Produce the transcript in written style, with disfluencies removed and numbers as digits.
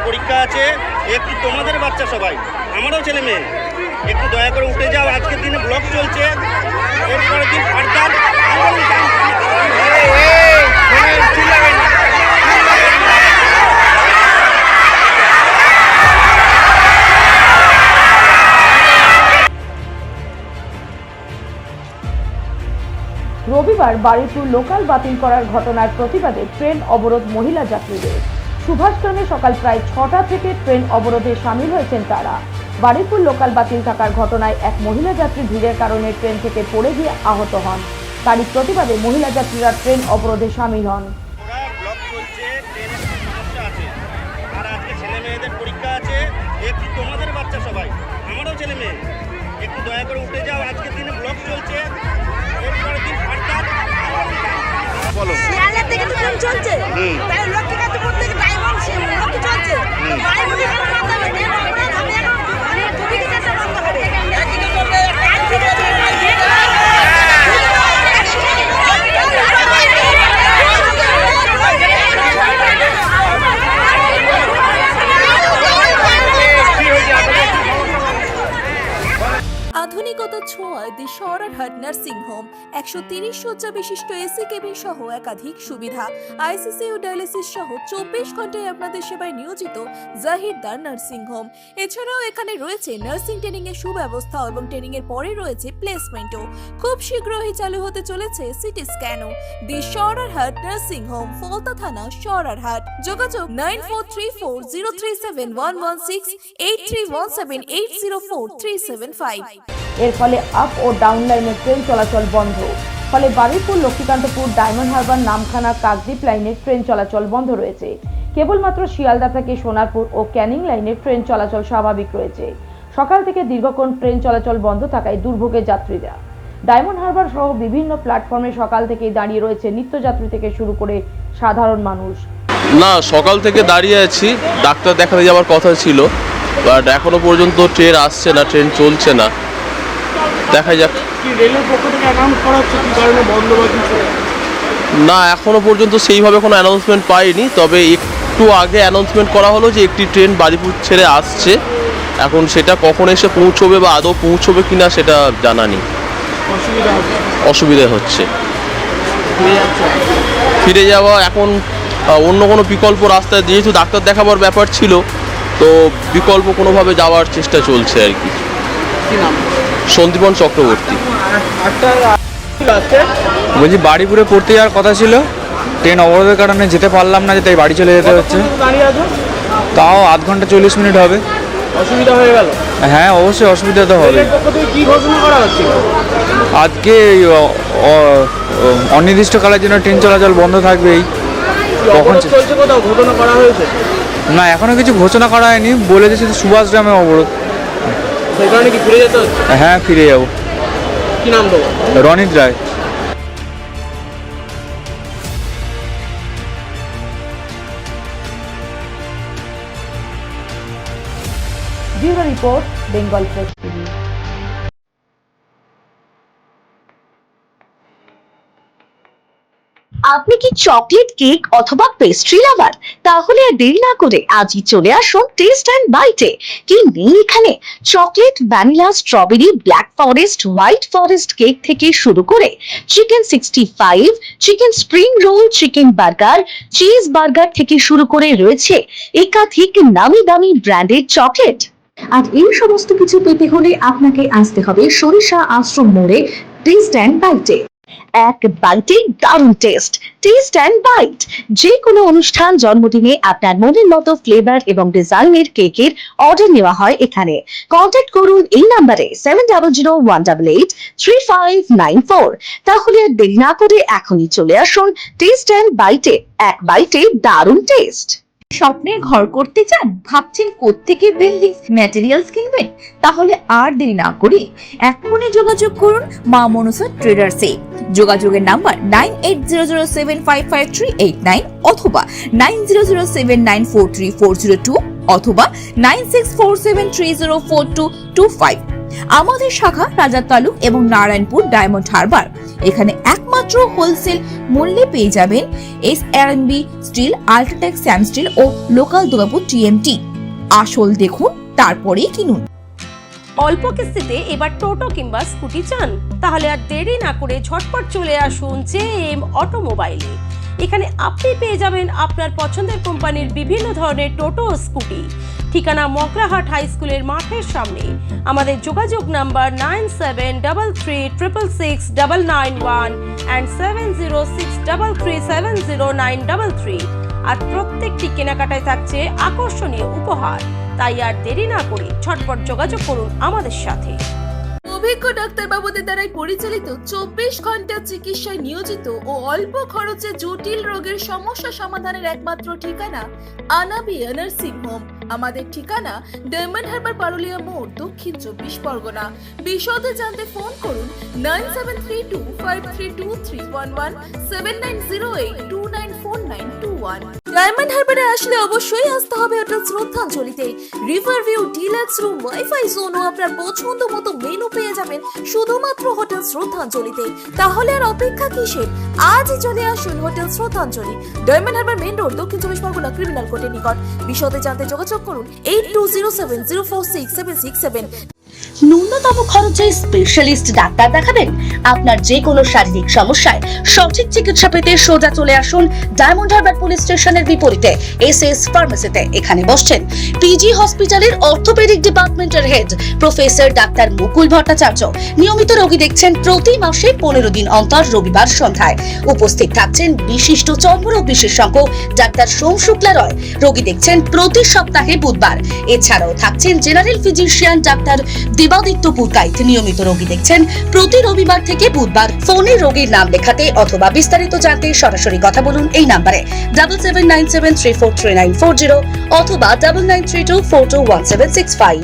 পরীক্ষা আছে, একটু তোমাদের বাচ্চা সবাই, আমারও ছেলে মেয়ে, একটু দয়া করে উঠে যাও। আজকের দিনে ব্লক চলছে, এরপরের দিন হরতাল। রবিবার বারুইপুর লোকাল বাতিল করার ঘটনার প্রতিবাদে ট্রেন অবরোধ মহিলা যাত্রীদের। সুভাষগ্রামে সকাল প্রায় 6টা থেকে ট্রেন অবরোধে সামিল হয়েছেন তারা। বারুইপুর লোকাল বাতিল থাকার ঘটনায় এক মহিলা যাত্রী ভিড়ের কারণে ট্রেন থেকে পড়ে গিয়ে আহত হন। তারই প্রতিবাদে মহিলা যাত্রীরা ট্রেন অবরোধে সামিল হন। ব্লক চলছে, ট্রেনের সমস্যা আছে, আর আজকে ছেলে মেয়েদের পরীক্ষা আছে, একটু তোমাদের বাচ্চা সবাই, আমারও ছেলে মেয়ে, একটু দয়া করে উঠে যাও। আজকের দিনে ব্লক চলছে, এরপরের দিন হরতাল। বলো শিয়ালদা থেকে তো ট্রেন চলছে, তাই লক্ষ্মীকান্তপুর থেকে ডায়মন্ড লক্ষ্মী চলছে, তো বাড়িগুলি কেন বন্ধ হবে? ট্রেন অবরোধ হবে এখন, মানে টুরিকে কেন বন্ধ হবে? একদিকে চলবে, একদিকে চলবে। আধুনিকতার ছোঁয়ায় দি সরারহাট নার্সিং হোম 130 শয্যা বিশিষ্ট এসি কেবিন সহ একাধিক সুবিধা, আইসিইউ ডায়ালিসিস সহ 24 ঘন্টায় আপনাদের সেবায় নিয়োজিত জাহিরদার নার্সিং হোম। এছাড়াও এখানে রয়েছে নার্সিং ট্রেনিং এর সুব্যবস্থা এবং ট্রেনিং এর পরে রয়েছে প্লেসমেন্টও। খুব শীঘ্রই চালু হতে চলেছে সিটি স্ক্যানও। দি সরারহাট নার্সিং হোম, ফলতা থানা, সরারহাট। যোগাযোগ 9434037116, 8317804375। এর ফলে আপ ও ডাউন লাইনের ট্রেন চলাচল বন্ধ। ফলে বারুইপুর লক্ষ্মীকান্তপুর ডায়মন্ড হারবার নামখানা কাকদ্বীপ লাইনের ট্রেন চলাচল বন্ধ রয়েছে। কেবলমাত্র শিয়ালদা থেকে সোনারপুর ও ক্যানিং লাইনের ট্রেন চলাচল স্বাভাবিক রয়েছে। সকাল থেকে দীর্ঘক্ষণ ট্রেন চলাচল বন্ধ থাকায় দুর্ভোগে যাত্রীরা। ডায়মন্ড হারবার সহ বিভিন্ন প্ল্যাটফর্মে সকাল থেকেই দাঁড়িয়ে রয়েছে নিত্যযাত্রী থেকে শুরু করে সাধারণ মানুষ। না, সকাল থেকে দাঁড়িয়ে আছি, ডাক্তার দেখাতে যাওয়ার কথা ছিল, বাট এখনো পর্যন্ত ট্রেন আসছে না, ট্রেন চলছে না। দেখা যাক। না, এখনো পর্যন্ত সেইভাবে কোনো অ্যানাউন্সমেন্ট পাইনি, তবে একটু আগে অ্যানাউন্সমেন্ট করা হলো যে একটি ট্রেন বারুইপুর ছেড়ে আসছে। এখন সেটা কখন এসে পৌঁছবে বা আদৌ পৌঁছবে কিনা সেটা জানা নেই। অসুবিধা হচ্ছে ফিরে যাওয়া। এখন অন্য কোনো বিকল্প রাস্তায়, যেহেতু ডাক্তার দেখাবার ব্যাপার ছিল, তো বিকল্প কোনোভাবে যাওয়ার চেষ্টা চলছে আর কি। সন্দীপন চক্রবর্তী। বলছি বারুইপুরে পড়তে যাওয়ার কথা ছিল, ট্রেন অবরোধের কারণে যেতে পারলাম না, তাই বাড়ি চলে যেতে হচ্ছে। তাও আধ ঘন্টা 40 মিনিট হবে। অসুবিধা হয়ে গেল? হ্যাঁ, অবশ্যই অসুবিধা তো হবে। কি ঘোষণা করা হচ্ছে আজকে অনির্দিষ্টকালের জন্য ট্রেন চলাচল বন্ধ থাকবে। কখন চলছে? কোথাও ঘোষণা করা হয়েছে? না, এখনো কিছু ঘোষণা করা হয়নি, বলেছে শুধু সুভাষগ্রামে অবরোধ। সেই কারণে কি ফিরে যেতে হচ্ছে? হ্যাঁ, ফিরে যাবো। কি নাম দেবো? Ronit Roy. Bureau report, Bengal press TV. আপনি কি চকলেট কেক অথবা পেস্ট্রি লাভার? তাহলে আর দেরি না করে আজই চলে আসুন টেস্ট অ্যান্ড বাইটে। কি নেই এখানে? Chocolate, vanilla, strawberry, black forest, white forest cake থেকে শুরু করে chicken 65, chicken spring roll, chicken burger, cheese burger থেকে শুরু করে রয়েছে একাধিক নামি দামি ব্র্যান্ডের চকলেট। আর এই সমস্ত কিছু পেতে হলে আপনাকে আসতে হবে সরিষা আশ্রম মোড়ে টেস্ট অ্যান্ড বাইটে। এক বাইটে দারুণ টেস্ট। টেস্ট অ্যান্ড বাইট যে কোনো অনুষ্ঠান, জন্মদিনে আপনার মনের মতো ফ্লেভার এবং ডিজাইনের কেকের অর্ডার নেওয়া হয় এখানে। কন্ট্যাক্ট করুন এই নাম্বারে 7001883594। তাহলে আর দেরি না করে এখনই চলে আসুন টেস্ট অ্যান্ড বাইটে। এক বাইটে দারুণ টেস্ট। স্বপ্নের ঘর করতে চান? ভাবছেন কোত্থেকে বিল্ডিং ম্যাটেরিয়ালস কিনবেন? তাহলে আর দেরি না করে এখনই যোগাযোগ করুন মা মনসা ট্রেডার্সে। যোগাযোগের নাম্বার 9800755389 অথবা 9007943402 অথবা 9647304225। আমাদের শাখা রাজা তালুক এবং নারায়ণপুর ডায়মন্ড হারবার। এখানে একমাত্র হোলসেল মূল্যে পেয়ে যাবেন SRMB steel, UltraTech Shyam steel ও লোকাল দুর্গাপুর TMT। আসল দেখুন তারপরেই কিনুন। অল্প কিস্তিতে এবার টোটো কিংবা স্কুটি চান? তাহলে আর দেরি না করে ঝটপট চলে আসুন JM অটোমোবাইলে। এখানে আপনি পেয়ে যাবেন আপনার পছন্দের কোম্পানির বিভিন্ন ধরনের টোটো ও স্কুটি। ঠিকানা মকরাহাট হাই স্কুলের মাঠের সামনে। আমাদের যোগাযোগ নাম্বার 9733666991 and 7063370933। আর প্রত্যেকটি কেনাকাটায় থাকছে আকর্ষণীয় উপহার। তাই আর দেরি না করে ঝটপট যোগাযোগ করুন আমাদের সাথে। অভিজ্ঞ ডাক্তারবাবুদের দ্বারাই পরিচালিত 24 ঘন্টা চিকিৎসায় নিয়োজিত ও অল্প খরচে জটিল রোগের সমস্যা সমাধানের একমাত্র ঠিকানা আনাবিয়া নার্সিং হোম। আমাদের ঠিকানা ডায়মন্ড হারবার পারুলিয়া মোড়, দক্ষিণ 24 পরগনা। বিশদে জানতে ফোন করুন 9732532311 7908294921। ডায়মন্ড হারবারে আসলে অবশ্যই আসতে হবে হোটেল শ্রদ্ধাঞ্জলিতে। River view, deluxe room, wifi zone ও আপনার পছন্দ মতো মেনু পেয়ে যাবেন শুধুমাত্র হোটেল শ্রদ্ধাঞ্জলিতে। তাহলে আর অপেক্ষা কিসের? আজই চলে আসুন হোটেল শ্রদ্ধাঞ্জলি, ডায়মন্ড হারবার মেন রোড, দক্ষিণ 24 পরগনা, ক্রিমিনাল কোর্টের নিকট। বিশদে জানতে যোগাযোগ করুন 8207046767। ন্যূনতম খরচে স্পেশালিস্ট ডাক্তার দেখাবেন? আপনার যে কোনো শারীরিক সমস্যায় সঠিক চিকিৎসা পেতে সোজা চলে আসুন ডায়মন্ড হারবার পুলিশ স্টেশনের বিপরীতে SS ফার্মেসিতে। এখানে বসছেন PG হসপিটালের অর্থোপেডিক ডিপার্টমেন্টের হেড প্রফেসর ডাক্তার মুকুল ভট্টাচার্য। নিয়মিত রোগী দেখছেন প্রতি মাসে 15 দিন অন্তর রবিবার সন্ধ্যায়। উপস্থিত থাকছেন বিশিষ্ট চর্মরোগ বিশেষজ্ঞ ডাক্তার সোম শুক্লা রয়। রোগী দেখছেন প্রতি সপ্তাহে বুধবার। এছাড়াও থাকছেন general physician doctor Debaditya Purkait. নিয়মিত রোগী দেখছেন প্রতি রবিবার থেকে বুধবার। ফোনে রোগীর নাম লেখাতে অথবা বিস্তারিত জানতে সরাসরি কথা বলুন এই নাম্বারে 7797343940 অথবা 9932421765।